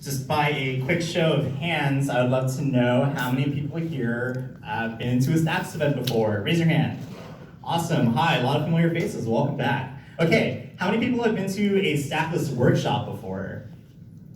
just by a quick show of hands, I would love to know how many people here have been to a Stacks event before. Raise your hand. Awesome. Hi, a lot of familiar faces. Welcome back. Okay, how many people have been to a Stackless workshop before?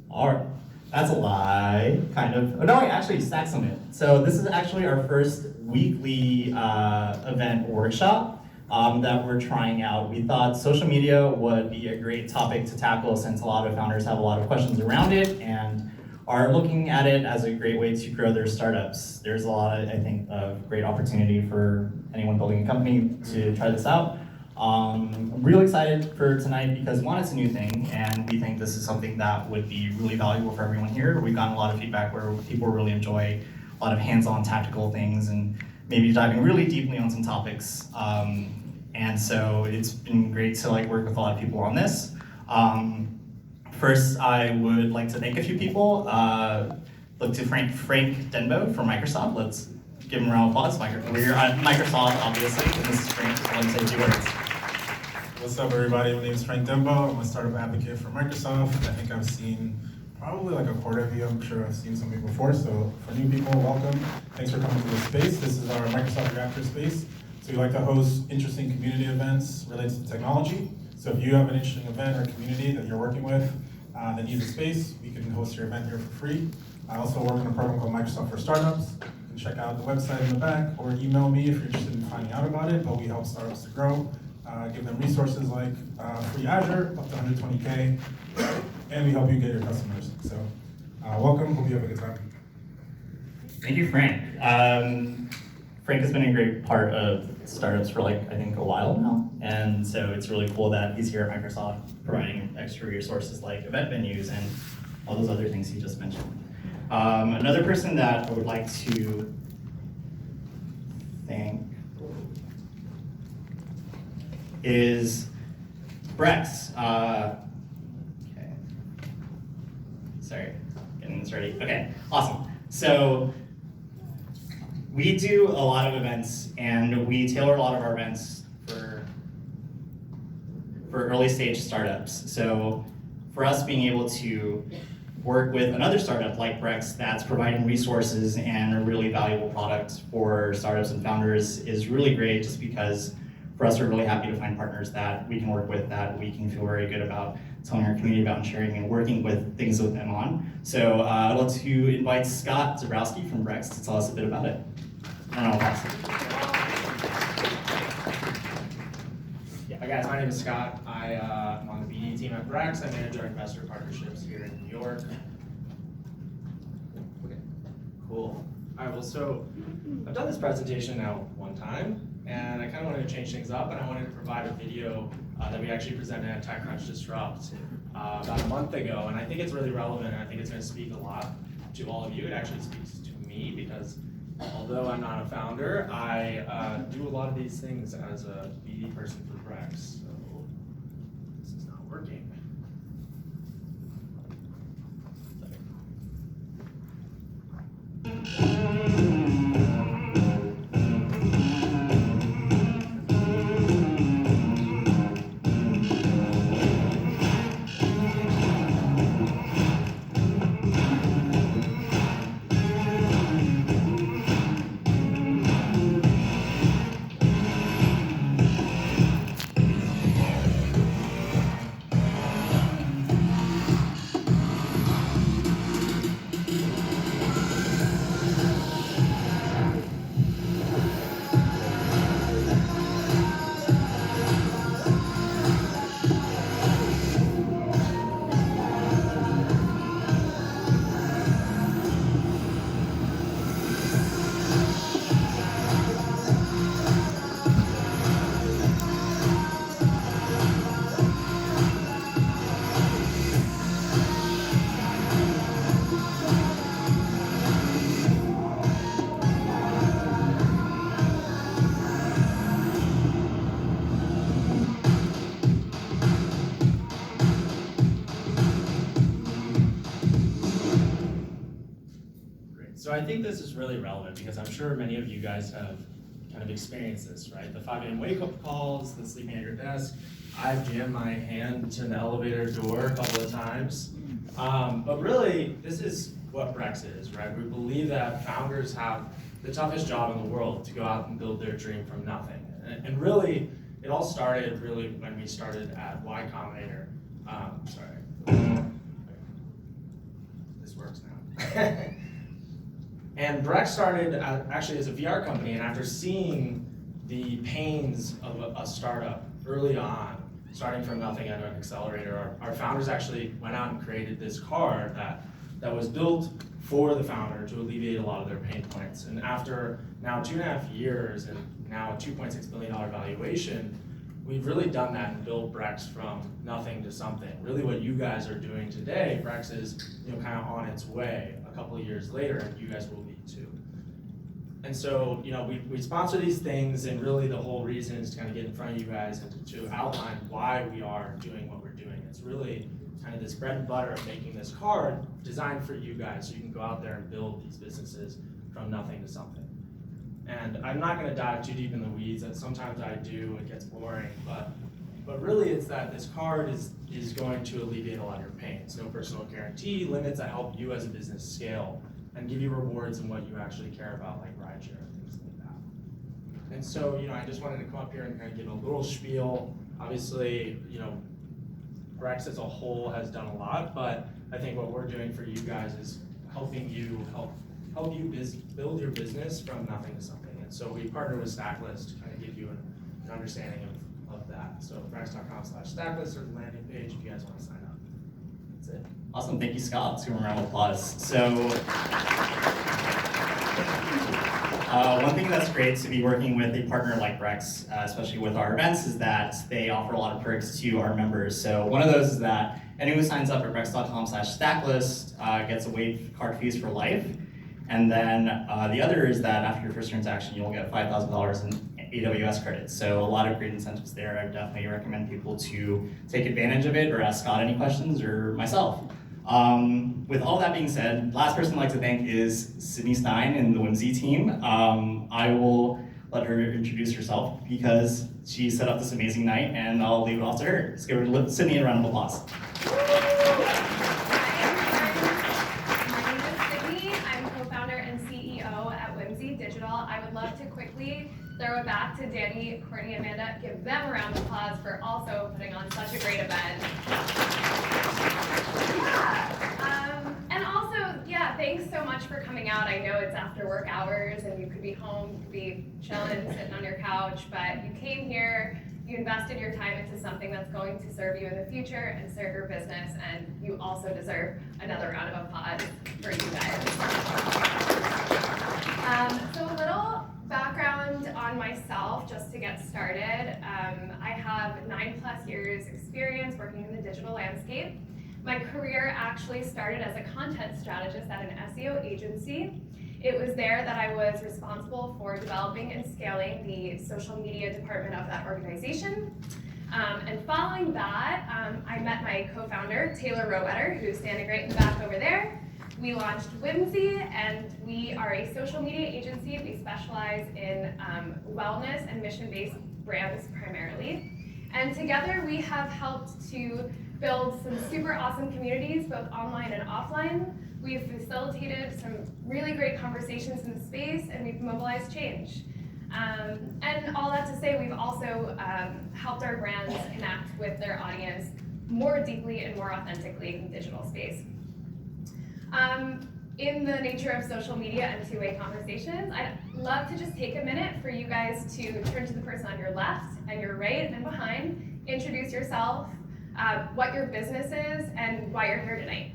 All right, that's a lie, kind of. Oh, no, wait, actually, Stack Summit. So this is actually our first weekly event workshop that we're trying out. We thought social media would be a great topic to tackle since a lot of founders have a lot of questions around it and are looking at it as a great way to grow their startups. There's a lot, I think, of great opportunity for anyone building a company to try this out. I'm really excited for tonight because one, it's a new thing, and we think this is something that would be really valuable for everyone here. We've gotten a lot of feedback where people really enjoy a lot of hands-on tactical things and maybe diving really deeply on some topics. And so it's been great to work with a lot of people on this. First, I would like to thank a few people. Look to Frank Denbo from Microsoft. Let's give him a round of applause. We're at Microsoft, obviously, and this is Frank, so let me say a few words. What's up, everybody? My name is Frank Denbo. I'm a startup advocate for Microsoft. I think I've seen probably a quarter of you. I'm sure I've seen some of you before. So for new people, welcome. Thanks for coming to this space. This is our Microsoft Reactor space. So we like to host interesting community events related to technology. So if you have an interesting event or community that you're working with that needs a space, we can host your event here for free. I also work on a program called Microsoft for Startups. You can check out the website in the back or email me if you're interested in finding out about it, but we help startups to grow. Give them resources like free Azure, up to 120K, and we help you get your customers. So welcome, hope you have a good time. Thank you, Frank. Frank has been a great part of startups for I think a while now. And so it's really cool that he's here at Microsoft providing extra resources like event venues and all those other things he just mentioned. Another person that I would like to thank is Brex. Okay. Sorry, getting this ready. Okay, awesome. So we do a lot of events, and we tailor a lot of our events for early stage startups. So for us being able to work with another startup like Brex that's providing resources and a really valuable product for startups and founders is really great, just because for us, we're really happy to find partners that we can work with, that we can feel very good about telling our community about and sharing and working with things with them on. So I'd love to invite Scott Zabrowski from Brex to tell us a bit about it. I don't know, Hi guys, my name is Scott. I'm on the BD team at Brex. I manage our investor partnerships here in New York. Okay, cool. All right, well, so I've done this presentation now one time, and I kind of wanted to change things up, and I wanted to provide a video that we actually presented at TechCrunch Disrupt about a month ago, and I think it's really relevant, and I think it's going to speak a lot to all of you. It actually speaks to me because although I'm not a founder, I do a lot of these things as a BD person for Brex. So this is not working. So I think this is really relevant because I'm sure many of you guys have kind of experienced this, right? The 5 a.m. wake-up calls, the sleeping at your desk. I've jammed my hand to an elevator door a couple of times. But really, this is what Brex is, right? We believe that founders have the toughest job in the world to go out and build their dream from nothing. And really, it all started really when we started at Y Combinator. This works now. And Brex started actually as a VR company, and after seeing the pains of a startup early on, starting from nothing at an accelerator, our founders actually went out and created this card that was built for the founder to alleviate a lot of their pain points. And after now 2.5 years and now a $2.6 billion valuation, we've really done that and built Brex from nothing to something. Really what you guys are doing today, Brex is kind of on its way a couple of years later, and you guys will be too. And so, we sponsor these things, and really the whole reason is to kind of get in front of you guys and to outline why we are doing what we're doing. It's really kind of this bread and butter of making this card designed for you guys so you can go out there and build these businesses from nothing to something. And I'm not going to dive too deep in the weeds. Sometimes I do, it gets boring, but really it's that this card is going to alleviate a lot of your pain. It's no personal guarantee, limits that help you as a business scale and give you rewards in what you actually care about, like rideshare and things like that. And so, I just wanted to come up here and kind of give a little spiel. Obviously, Brex as a whole has done a lot, but I think what we're doing for you guys is helping you help you build your business from nothing to something. And so we partner with Stacklist to kind of give you an understanding of that. So brex.com/Stacklist is the landing page if you guys want to sign up. That's it. Awesome, thank you, Scott. Let's give him a round of applause. So, one thing that's great to be working with a partner like Brex, especially with our events, is that they offer a lot of perks to our members. So one of those is that anyone who signs up at brex.com/Stacklist gets a waived card fees for life. And then the other is that after your first transaction, you'll get $5,000 in AWS credits. So a lot of great incentives there. I definitely recommend people to take advantage of it or ask Scott any questions or myself. With all that being said, last person I'd like to thank is Sydney Stein and the Whimsy team. I will let her introduce herself because she set up this amazing night, and I'll leave it off to her. Let's give Sydney a round of applause. I would love to quickly throw it back to Danny, Courtney, Amanda, give them a round of applause for also putting on such a great event. And also, thanks so much for coming out. I know it's after work hours and you could be home, you could be chilling, sitting on your couch, but you came here, you invested your time into something that's going to serve you in the future and serve your business, and you also deserve another round of applause for you guys. So a little background on myself, just to get started. I have 9+ years experience working in the digital landscape. My career actually started as a content strategist at an SEO agency. It was there that I was responsible for developing and scaling the social media department of that organization. And following that, I met my co-founder, Taylor Rowetter, who's standing right in the back over there. We launched Whimsy, and we are a social media agency. We specialize in wellness and mission-based brands primarily. And together we have helped to build some super awesome communities, both online and offline. We've facilitated some really great conversations in the space, and we've mobilized change. And all that to say, we've also helped our brands connect with their audience more deeply and more authentically in the digital space. In the nature of social media and two-way conversations, I'd love to just take a minute for you guys to turn to the person on your left and your right and behind, introduce yourself, what your business is, and why you're here tonight.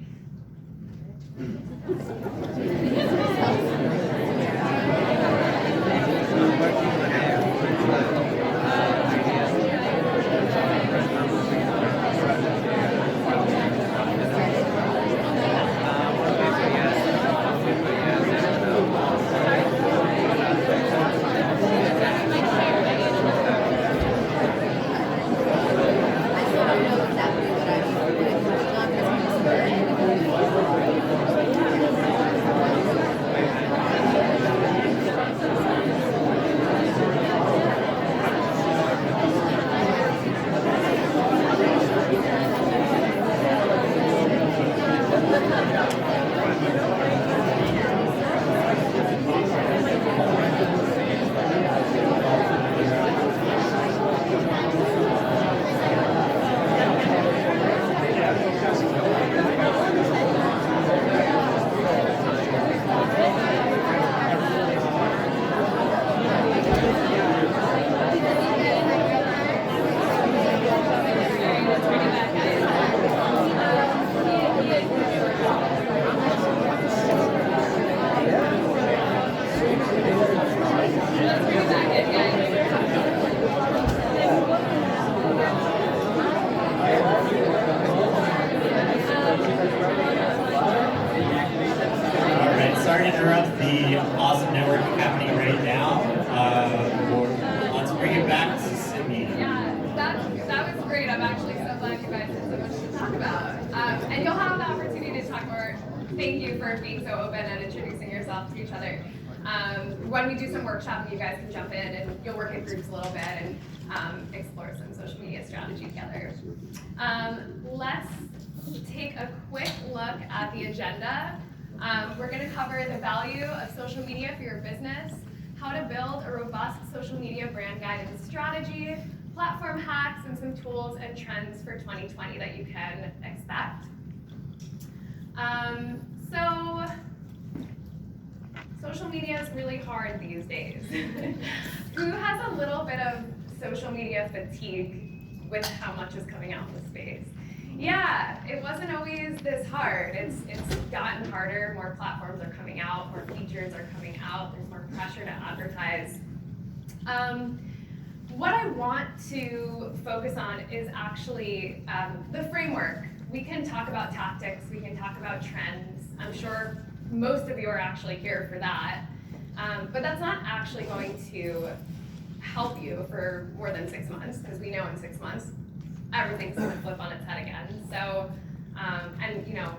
the awesome networking happening right now. Let's bring it back to Sydney. Yeah, that was great. I'm actually so glad you guys had so much to talk about. And you'll have the opportunity to talk more. Thank you for being so open and introducing yourself to each other. When we do some workshopping, you guys can jump in and you'll work in groups a little bit and explore some social media strategy together. Let's take a quick look at the agenda. We're going to cover the value of social media for your business, how to build a robust social media brand guidance strategy, platform hacks, and some tools and trends for 2020 that you can expect. So, social media is really hard these days. Who has a little bit of social media fatigue with how much is coming out in the space? Yeah, it wasn't always this hard. It's gotten harder. More platforms are coming out, more features are coming out, there's more pressure to advertise. What I want to focus on is actually the framework. We can talk about tactics, we can talk about trends. I'm sure most of you are actually here for that. But that's not actually going to help you for more than 6 months, because we know in 6 months, everything's gonna flip on its head again. So, and you know,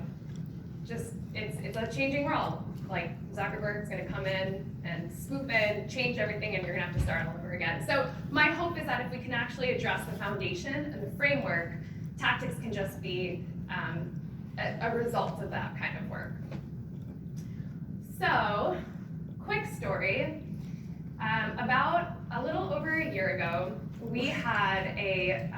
just, it's a changing world. Like Zuckerberg's gonna come in and swoop in, change everything, and you're gonna have to start all over again. So my hope is that if we can actually address the foundation and the framework, tactics can just be a result of that kind of work. So, quick story. About a little over a year ago, we had a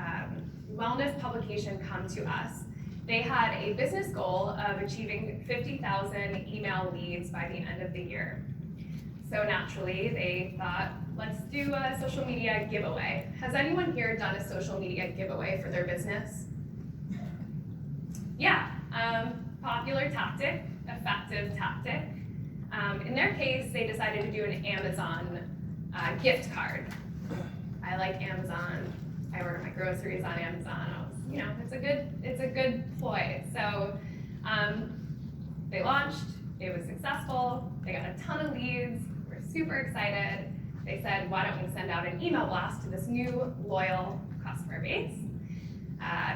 wellness publication come to us. They had a business goal of achieving 50,000 email leads by the end of the year. So naturally, they thought, let's do a social media giveaway. Has anyone here done a social media giveaway for their business? Yeah, popular tactic, effective tactic. In their case, they decided to do an Amazon gift card. I like Amazon. I order my groceries on Amazon. You know, it's a good ploy. So they launched. It was successful. They got a ton of leads. We're super excited. They said, why don't we send out an email blast to this new loyal customer base?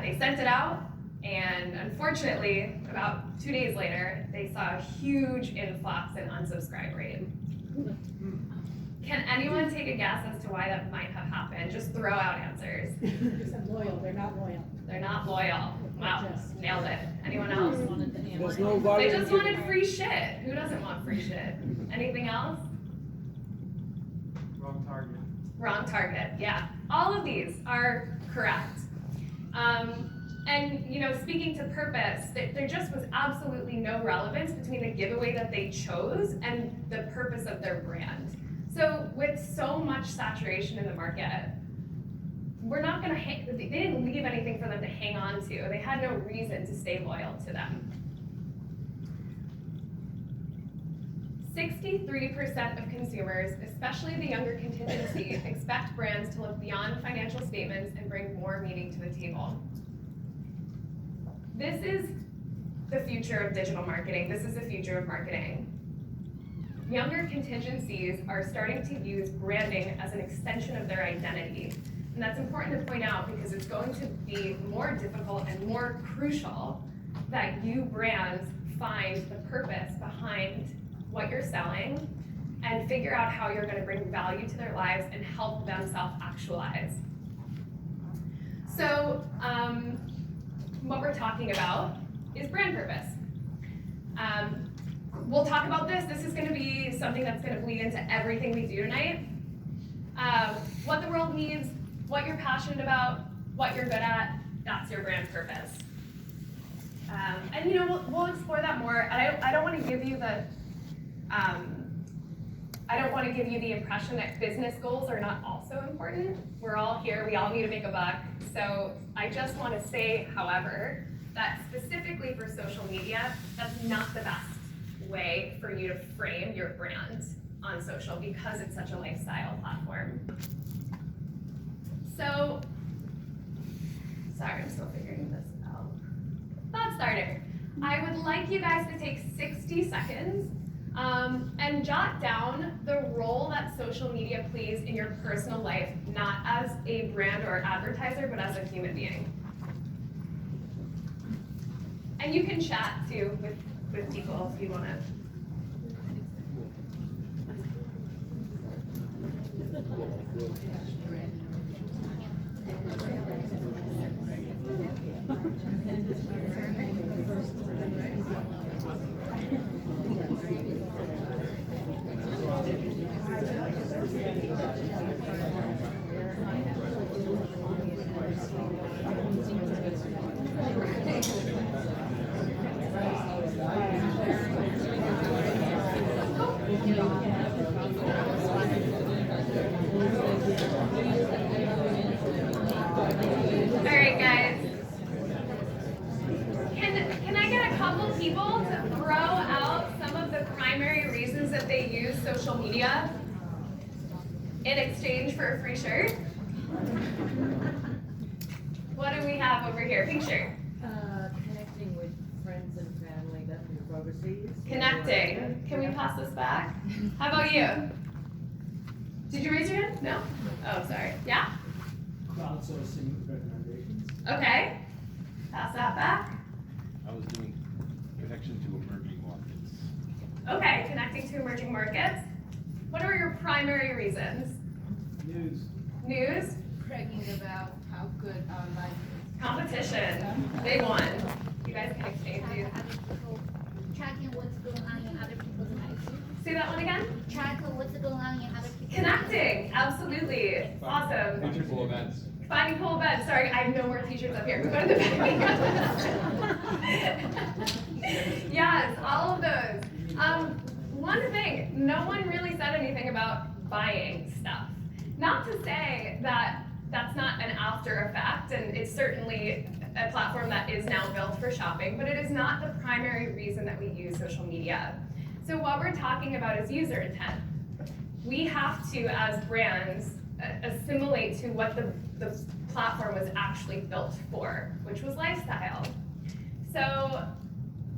They sent it out. And unfortunately, about 2 days later, they saw a huge influx in unsubscribe rate. Can anyone take a guess as to why that might have happened? Just throw out answers. Loyal, they're not loyal. They're not loyal. Wow, nailed it. Anyone else? There's no They value just in wanted free shit. Who doesn't want free shit? Anything else? Wrong target. Wrong target, yeah. All of these are correct. And you know, speaking to purpose, there just was absolutely no relevance between the giveaway that they chose and the purpose of their brand. So with so much saturation in the market, we're not gonna they didn't leave anything for them to hang on to. They had no reason to stay loyal to them. 63% of consumers, especially the younger contingency, expect brands to look beyond financial statements and bring more meaning to the table. This is the future of digital marketing. This is the future of marketing. Younger contingencies are starting to use branding as an extension of their identity. And that's important to point out because it's going to be more difficult and more crucial that you brands find the purpose behind what you're selling and figure out how you're going to bring value to their lives and help them self-actualize. So, what we're talking about is brand purpose. We'll talk about this. This is going to be something that's going to bleed into everything we do tonight. What the world needs, what you're passionate about, what you're good at, that's your brand purpose. And you know, we'll explore that more. I don't want to give you the impression that business goals are not also important. We're all here, we all need to make a buck. So I just want to say, however, that specifically for social media, that's not the best way for you to frame your brand on social because it's such a lifestyle platform. So, sorry, I'm still figuring this out. Thought starter. I would like you guys to take 60 seconds And jot down the role that social media plays in your personal life, not as a brand or advertiser, but as a human being. And you can chat too with people if you want to. All right, guys. Can I get a couple people to throw out some of the primary reasons that they use social media in exchange for a free shirt? What do we have over here? Pink shirt. Connecting with friends and family that move overseas. Connecting. Can we pass this back? How about you? Did you raise your hand? No? Oh, sorry. Yeah? Crowdsourcing recommendations. Okay. Pass that back. I was doing connection to emerging markets. Okay, connecting to emerging markets. What are your primary reasons? News. News, Bragging about how good our life is. competition, big one. You guys can exchange these. Other people, tracking what's going on in other people's lives. Say that one again? Tracking what's going on in other people's Connecting, absolutely. Awesome. Future cool events. Finding cool events. Sorry, I have no more t-shirts up here. Go to the back. Yes, all of those. One thing, no one really said anything about buying stuff. Not to say that that's not an after effect, and it's certainly a platform that is now built for shopping, but it is not the primary reason that we use social media. So what we're talking about is user intent. We have to, as brands, assimilate to what the platform was actually built for, which was lifestyle. So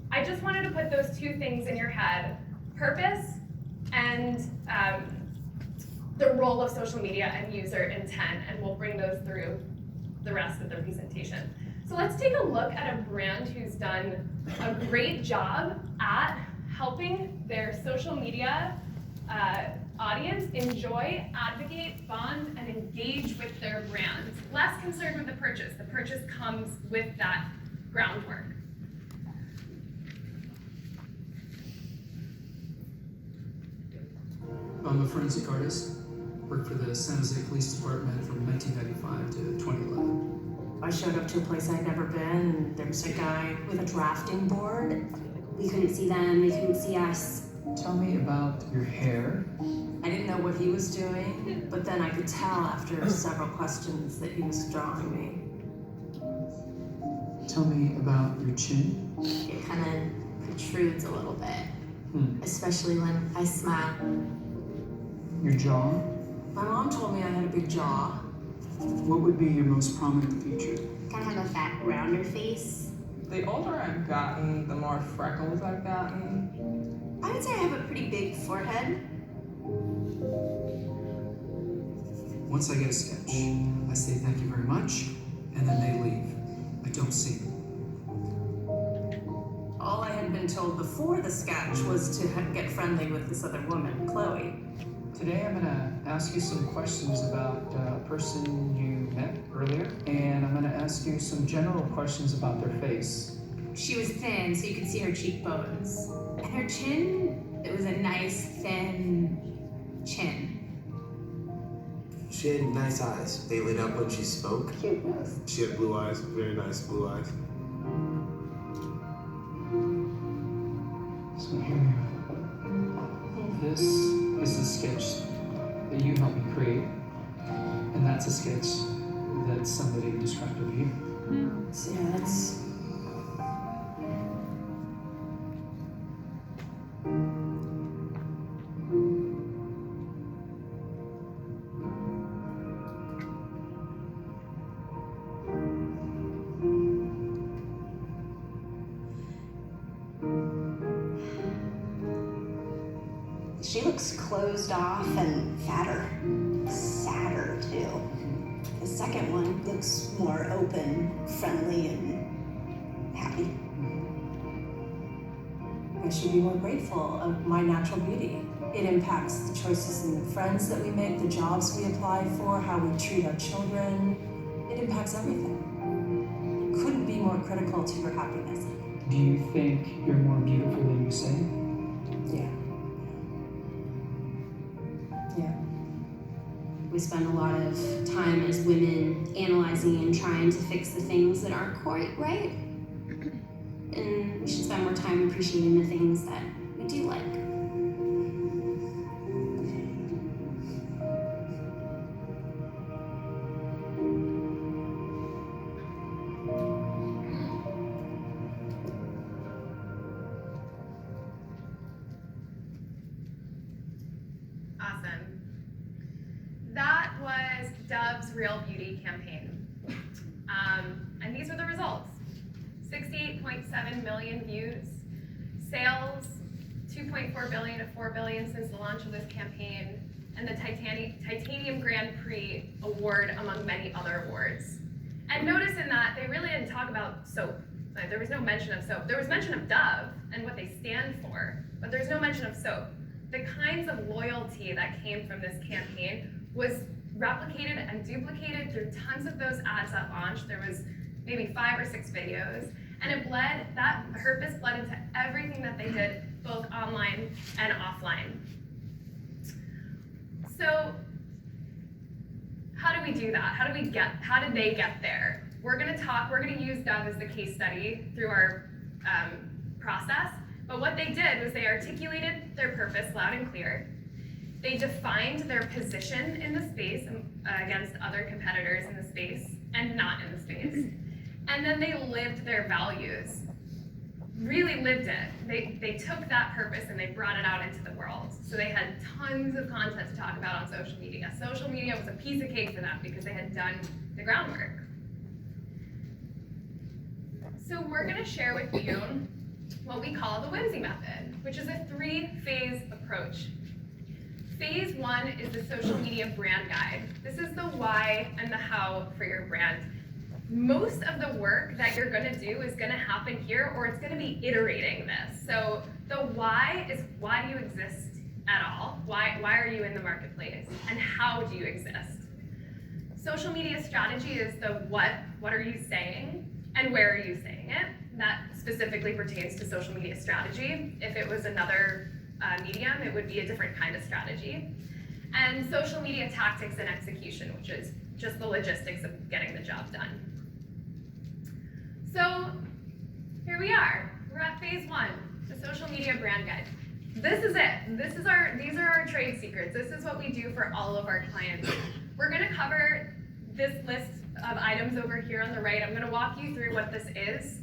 I just wanted to put those two things in your head, purpose and the role of social media and user intent, and we'll bring those through the rest of the presentation. So let's take a look at a brand who's done a great job at helping their social media audience enjoy, advocate, bond, and engage with their brand. Less concerned with the purchase. The purchase comes with that groundwork. I'm a forensic artist. Worked for the San Jose Police Department from 1995 to 2011. I showed up to a place I'd never been, and there was a guy with a drafting board. We couldn't see them, they couldn't see us. Tell me about your hair. I didn't know what he was doing, but then I could tell after several questions that he was drawing me. Tell me about your chin. It kind of protrudes a little bit, especially when I smile. Your jaw. My mom told me I had a big jaw. What would be your most prominent feature? Kind of have a fat, rounder face. The older I've gotten, the more freckles I've gotten. I would say I have a pretty big forehead. Once I get a sketch, I say thank you very much, and then they leave. I don't see them. All I had been told before the sketch was to get friendly with this other woman, Chloe. Today I'm gonna ask you some questions about a person you met earlier, and I'm gonna ask you some general questions about their face. She was thin, so you could see her cheekbones. And her chin, it was a nice, thin chin. She had nice eyes. They lit up when she spoke. Cute nose. She had blue eyes, very nice blue eyes. So here we are. This is the sketch that you helped me create, and that's a sketch that somebody described of you. So yeah, that's... She looks closed off and fatter. Sadder, too. The second one looks more open, friendly, and happy. I should be more grateful of my natural beauty. It impacts the choices and the friends that we make, the jobs we apply for, how we treat our children. It impacts everything. Couldn't be more critical to your happiness. Do you think you're more beautiful than you say? Yeah. Yeah. We spend a lot of time as women analyzing and trying to fix the things that aren't quite right. And we should spend more time appreciating the things that we do like. Awesome. That was Dove's Real Beauty campaign. And these are the results. 68.7 million views, sales 2.4 billion to 4 billion since the launch of this campaign, and the Titanium Grand Prix award among many other awards. And notice in that they really didn't talk about soap. There was no mention of soap. There was mention of Dove and what they stand for, but there's no mention of soap. The kinds of loyalty that came from this campaign was replicated and duplicated through tons of those ads that launched. There was maybe 5 or 6 videos, and it bled, that purpose bled into everything that they did, both online and offline. So, how do we do that? How did they get there? We're gonna use Dove as the case study through our process, but what they did was they articulated their purpose loud and clear. They defined their position in the space against other competitors in the space and not in the space. And then they lived their values, really lived it. They took that purpose and they brought it out into the world. So they had tons of content to talk about on social media. Social media was a piece of cake for them because they had done the groundwork. So we're gonna share with you what we call the Whimsy method, which is a 3-phase approach. Phase 1 is the social media brand guide. This is the why and the how for your brand. Most of the work that you're gonna do is gonna happen here, or it's gonna be iterating this. So the why is, why do you exist at all? Why are you in the marketplace? And how do you exist? Social media strategy is the what are you saying, and where are you saying it? That specifically pertains to social media strategy. If it was another medium, it would be a different kind of strategy. And social media tactics and execution, which is just the logistics of getting the job done. So here we are. We're at phase 1, the social media brand guide. This is it. These are our trade secrets. This is what we do for all of our clients. We're gonna cover this list of items over here on the right. I'm gonna walk you through what this is.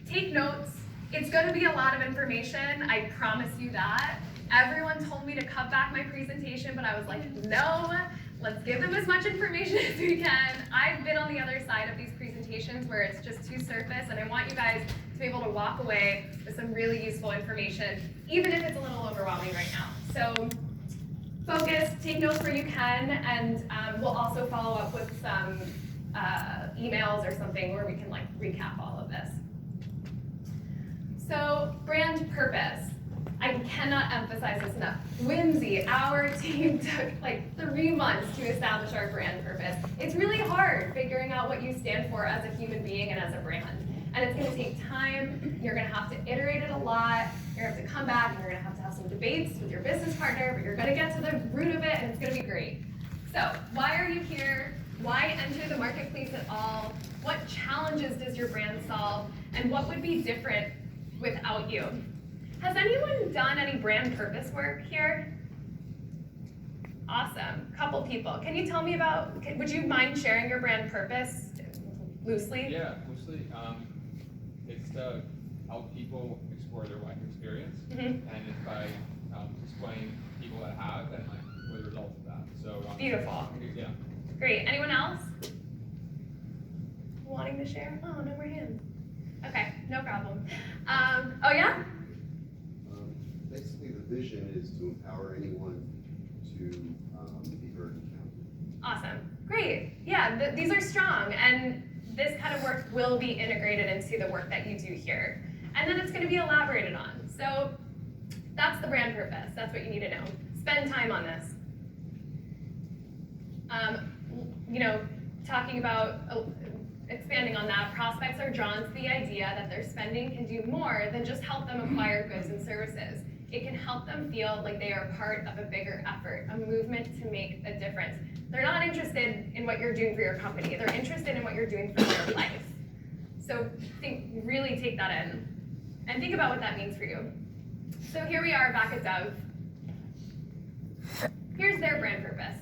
Take notes. It's gonna be a lot of information, I promise you that. Everyone told me to cut back my presentation, but I was like, no, let's give them as much information as we can. I've been on the other side of these presentations where it's just too surface, and I want you guys to be able to walk away with some really useful information, even if it's a little overwhelming right now. So focus, take notes where you can, and we'll also follow up with some emails or something where we can recap all of this. So brand purpose. I cannot emphasize this enough. Whimsy, our team took 3 months to establish our brand purpose. It's really hard figuring out what you stand for as a human being and as a brand. And it's gonna take time, you're gonna have to iterate it a lot, you're gonna have to come back and you're gonna have some debates with your business partner, but you're gonna get to the root of it and it's gonna be great. So, why are you here? Why enter the marketplace at all? What challenges does your brand solve? And what would be different without you? Has anyone done any brand purpose work here? Awesome, couple people. Can you tell me about, would you mind sharing your brand purpose loosely? Yeah, loosely. It's to help people explore their life experience, and it's by displaying people that have and what the results of that. So beautiful. Yeah. Great. Anyone else wanting to share? Oh, no more hands. Okay, no problem. Oh yeah? Basically, the vision is to empower anyone to be heard and counted. Awesome. Great. Yeah, these are strong, and this kind of work will be integrated into the work that you do here. And then it's going to be elaborated on. So that's the brand purpose. That's what you need to know. Spend time on this. You know, talking about expanding on that, prospects are drawn to the idea that their spending can do more than just help them acquire goods and services. It can help them feel like they are part of a bigger effort, a movement to make a difference. They're not interested in what you're doing for your company. They're interested in what you're doing for their life. So really take that in and think about what that means for you. So here we are back at Dove. Here's their brand purpose.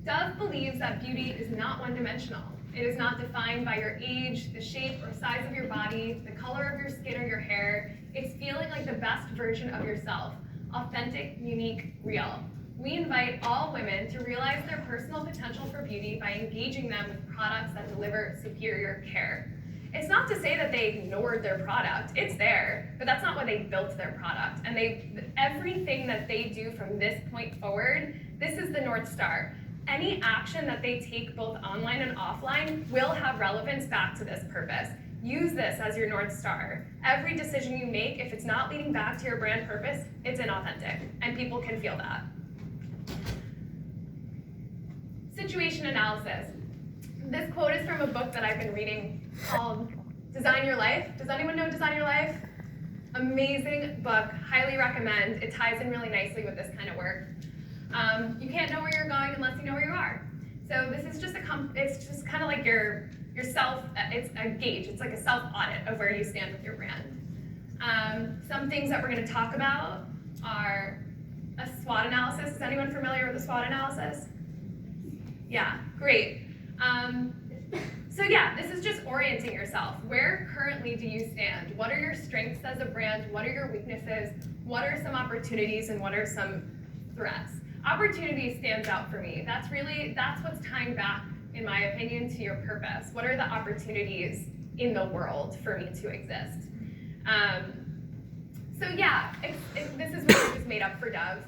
Dove believes that beauty is not one-dimensional. It is not defined by your age, the shape or size of your body, the color of your skin or your hair. It's feeling like the best version of yourself, authentic, unique, real. We invite all women to realize their personal potential for beauty by engaging them with products that deliver superior care. It's not to say that they ignored their product, it's there, but that's not why they built their product. And everything that they do from this point forward, this is the North Star. Any action that they take both online and offline will have relevance back to this purpose. Use this as your North Star. Every decision you make, if it's not leading back to your brand purpose, it's inauthentic, and people can feel that. Situation analysis. This quote is from a book that I've been reading called Design Your Life. Does anyone know Design Your Life? Amazing book, highly recommend. It ties in really nicely with this kind of work. You can't know where you're going unless you know where you are. So this is just it's just kind of like your self, it's a gauge, it's like a self-audit of where you stand with your brand. Some things that we're gonna talk about are a SWOT analysis. Is anyone familiar with a SWOT analysis? Yeah, great. So yeah, this is just orienting yourself. Where currently do you stand? What are your strengths as a brand? What are your weaknesses? What are some opportunities and what are some threats? Opportunity stands out for me. That's what's tying back, in my opinion, to your purpose. What are the opportunities in the world for me to exist? So yeah, this is what I just made up for Dove.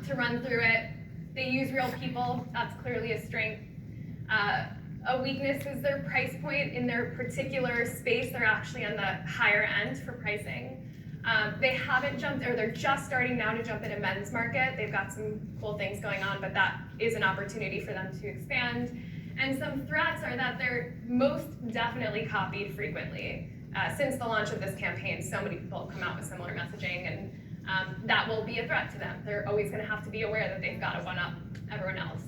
To run through it, they use real people. That's clearly a strength. A weakness is their price point in their particular space. They're actually on the higher end for pricing. They haven't jumped, or they're just starting now to jump into men's market. They've got some cool things going on, but that is an opportunity for them to expand. And some threats are that they're most definitely copied frequently. Since the launch of this campaign, so many people have come out with similar messaging, and that will be a threat to them. They're always going to have to be aware that they've got to one-up everyone else.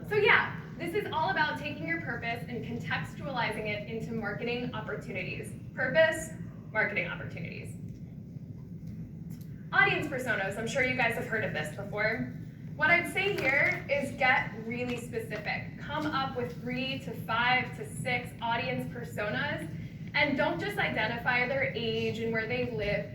So yeah, this is all about taking your purpose and contextualizing it into marketing opportunities. Purpose, marketing opportunities. Audience personas, I'm sure you guys have heard of this before. What I'd say here is get really specific. Come up with 3 to 5 to 6 audience personas, and don't just identify their age and where they live.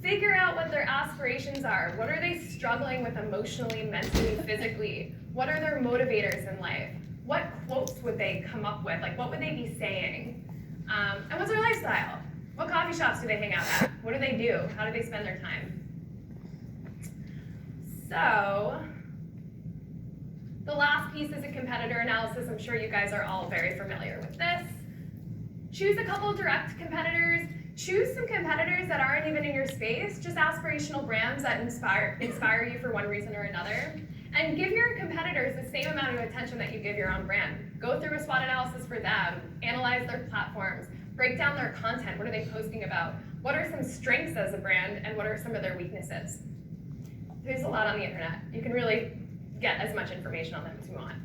Figure out what their aspirations are. What are they struggling with emotionally, mentally, physically? What are their motivators in life? What quotes would they come up with? Like, what would they be saying? And what's their lifestyle? What coffee shops do they hang out at? What do they do? How do they spend their time? So, the last piece is a competitor analysis. I'm sure you guys are all very familiar with this. Choose a couple of direct competitors. Choose some competitors that aren't even in your space, just aspirational brands that inspire you for one reason or another. And give your competitors the same amount of attention that you give your own brand. Go through a SWOT analysis for them, analyze their platforms, break down their content. What are they posting about? What are some strengths as a brand, and what are some of their weaknesses? There's a lot on the internet. You can really get as much information on them as you want.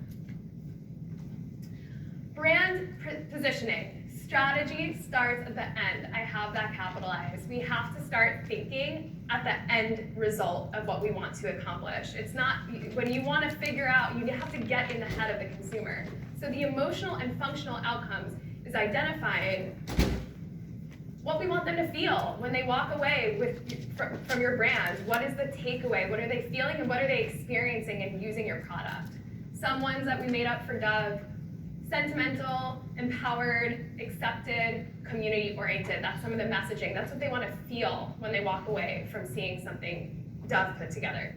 Brand positioning. Strategy starts at the end. I have that capitalized. We have to start thinking at the end result of what we want to accomplish. It's not, when you want to figure out, you have to get in the head of the consumer. So the emotional and functional outcomes is identifying what we want them to feel when they walk away from your brand. What is the takeaway? What are they feeling and what are they experiencing in using your product? Some ones that we made up for Dove. Sentimental, empowered, accepted, community-oriented. That's some of the messaging. That's what they want to feel when they walk away from seeing something Dove put together.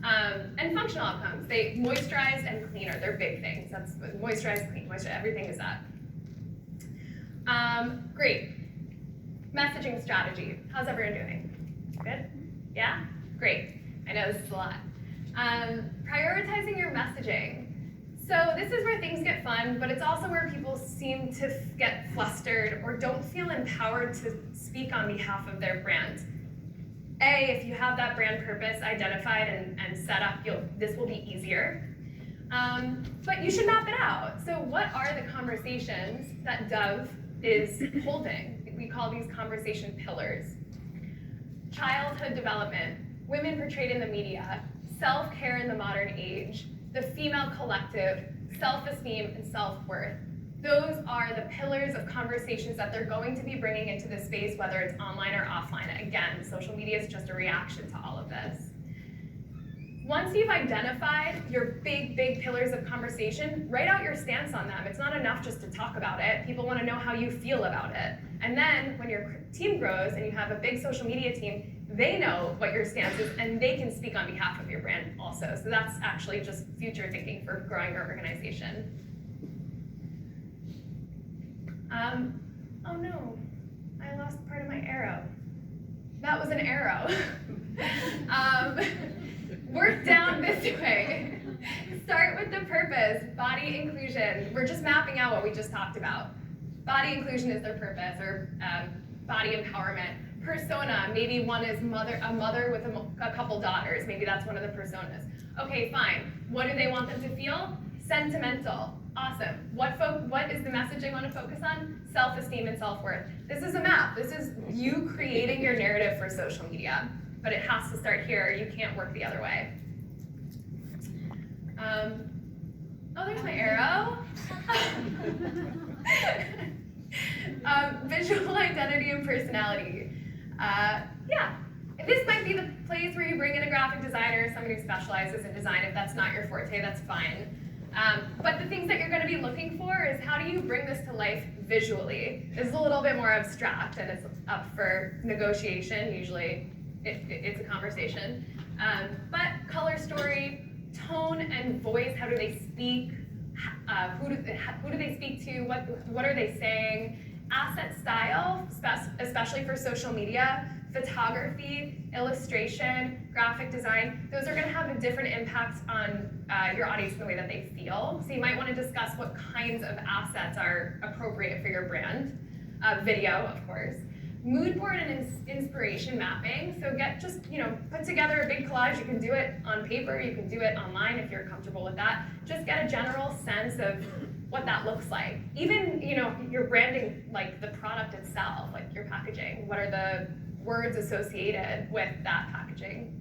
And functional outcomes. They moisturized and cleaner. They're big things. That's moisturized, clean, moisturized. Everything is that. Great. Messaging strategy. How's everyone doing? Good? Yeah? Great. I know this is a lot. Prioritizing your messaging. So this is where things get fun, but it's also where people seem to get flustered or don't feel empowered to speak on behalf of their brand. If you have that brand purpose identified and set up, this will be easier. But you should map it out. So what are the conversations that Dove is holding? We call these conversation pillars. Childhood development, women portrayed in the media, self-care in the modern age, the female collective, self-esteem, and self-worth. Those are the pillars of conversations that they're going to be bringing into this space, whether it's online or offline. Again, social media is just a reaction to all of this. Once you've identified your big pillars of conversation, write out your stance on them. It's not enough just to talk about it. People want to know how you feel about it. And then when your team grows and you have a big social media team, they know what your stance is and they can speak on behalf of your brand also. So that's actually just future thinking for growing your organization. Oh no, I lost part of my arrow. That was an arrow. Work down this way. Start with the purpose, body inclusion. We're just mapping out what we just talked about. Body inclusion is their purpose, or body empowerment. Persona, maybe one is a mother with a couple daughters. Maybe that's one of the personas. Okay, fine. What do they want them to feel? Sentimental. Awesome. What is the message they want to focus on? Self-esteem and self-worth. This is a map. This is you creating your narrative for social media. But it has to start here. You can't work the other way. Oh, there's my arrow. Visual identity and personality. Yeah, this might be the place where you bring in a graphic designer, somebody who specializes in design. If that's not your forte, that's fine. But the things that you're going to be looking for is how do you bring this to life visually? This is a little bit more abstract and it's up for negotiation. Usually it's a conversation. But color story, tone and voice, how do they speak? Who do they speak to? What are they saying? Asset style, especially for social media, photography, illustration, graphic design, those are going to have a different impact on your audience and the way that they feel. So you might want to discuss what kinds of assets are appropriate for your brand. Video, of course. Mood board and inspiration mapping. So put together a big collage. You can do it on paper. You can do it online if you're comfortable with that. Just get a general sense of what that looks like. Even, your branding, like the product itself, like your packaging. What are the words associated with that packaging?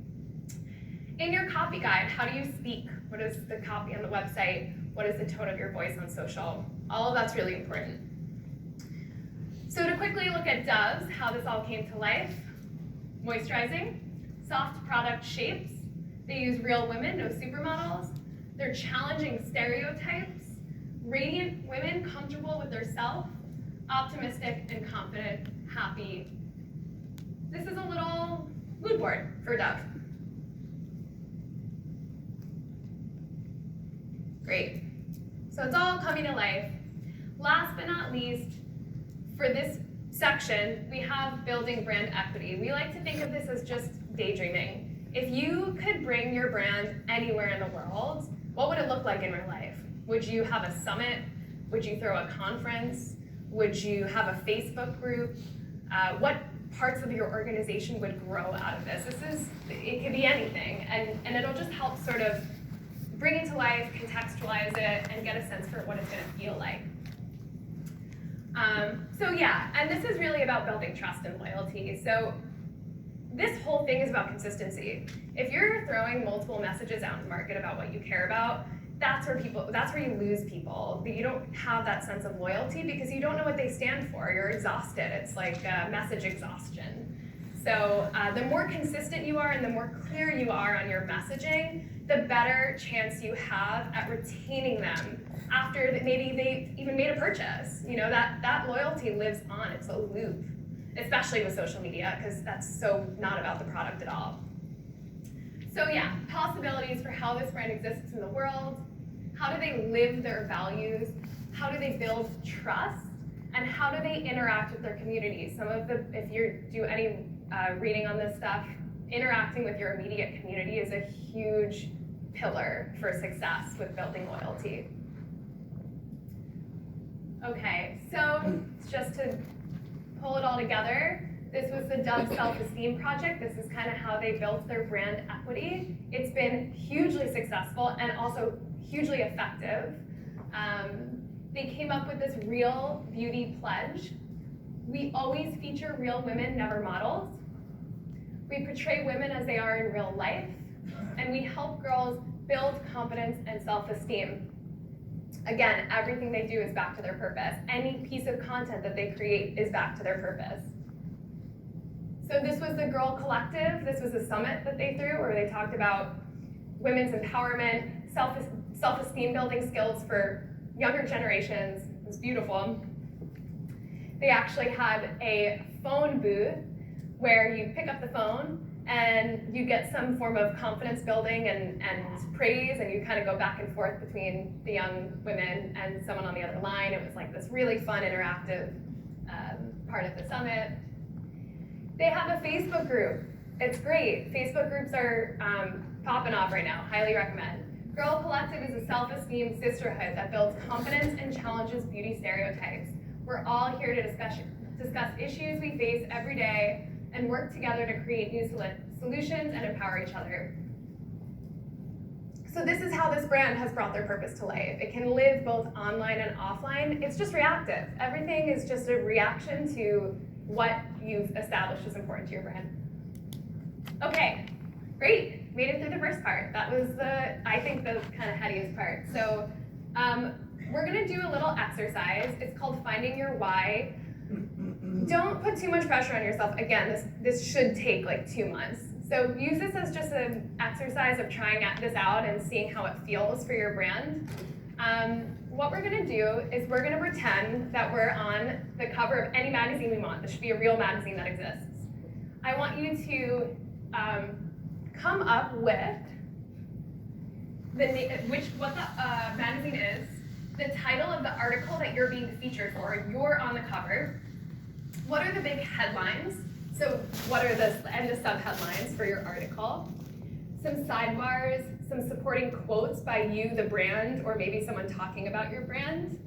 In your copy guide, how do you speak? What is the copy on the website? What is the tone of your voice on social? All of that's really important. So to quickly look at Dove's, how this all came to life. Moisturizing, soft product shapes. They use real women, no supermodels. They're challenging stereotypes. Radiant women, comfortable with their self, optimistic and confident, happy. This is a little mood board for Dove. Great. So it's all coming to life. Last but not least, for this section, we have building brand equity. We like to think of this as just daydreaming. If you could bring your brand anywhere in the world, what would it look like in real life? Would you have a summit? Would you throw a conference? Would you have a Facebook group? What parts of your organization would grow out of this? It could be anything, and it'll just help sort of bring it to life, contextualize it, and get a sense for what it's going to feel like. So yeah, and this is really about building trust and loyalty. So this whole thing is about consistency. If you're throwing multiple messages out in the market about what you care about, that's where you lose people. You don't have that sense of loyalty because you don't know what they stand for. You're exhausted. It's like message exhaustion. So the more consistent you are and the more clear you are on your messaging, the better chance you have at retaining them after maybe they even made a purchase. You know, that loyalty lives on, it's a loop, especially with social media, because that's so not about the product at all. So yeah, possibilities for how this brand exists in the world. How do they live their values? How do they build trust? And how do they interact with their community? If you do any reading on this stuff, interacting with your immediate community is a huge pillar for success with building loyalty. Okay, so just to pull it all together, this was the Dove Self-Esteem Project. This is kind of how they built their brand equity. It's been hugely successful and also hugely effective. They came up with this real beauty pledge. We always feature real women, never models. We portray women as they are in real life, and we help girls build confidence and self-esteem. Again, everything they do is back to their purpose. Any piece of content that they create is back to their purpose. So this was the Girl Collective. This was a summit that they threw where they talked about women's empowerment, self-esteem building skills for younger generations. It was beautiful. They actually had a phone booth where you pick up the phone and you get some form of confidence building and praise, and you kind of go back and forth between the young women and someone on the other line. It was like this really fun, interactive part of the summit. They have a Facebook group. It's great. Facebook groups are popping off right now. Highly recommend. Girl Collective is a self-esteem sisterhood that builds confidence and challenges beauty stereotypes. We're all here to discuss issues we face every day and work together to create new solutions and empower each other. So this is how this brand has brought their purpose to life. It can live both online and offline. It's just reactive. Everything is just a reaction to what you've established is important to your brand. Okay, great. Made it through the first part. That was I think the kind of headiest part. So we're gonna do a little exercise. It's called Finding Your Why. Don't put too much pressure on yourself. Again, this should take like 2 months. So use this as just an exercise of trying this out and seeing how it feels for your brand. What we're gonna do is we're gonna pretend that we're on the cover of any magazine we want. This should be a real magazine that exists. I want you to come up with what the magazine is, the title of the article that you're being featured for. You're on the cover. What are the big headlines? So what are the sub-headlines for your article? Some sidebars, some supporting quotes by you, the brand, or maybe someone talking about your brand,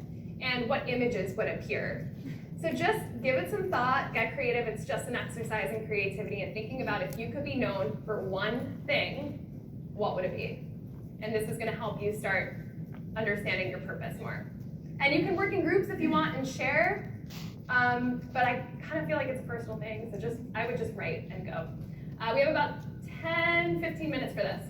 and what images would appear. So just give it some thought, get creative. It's just an exercise in creativity and thinking about if you could be known for one thing, what would it be? And this is gonna help you start understanding your purpose more. And you can work in groups if you want and share, but I kind of feel like it's a personal thing, so I would just write and go. We have about 10-15 minutes for this.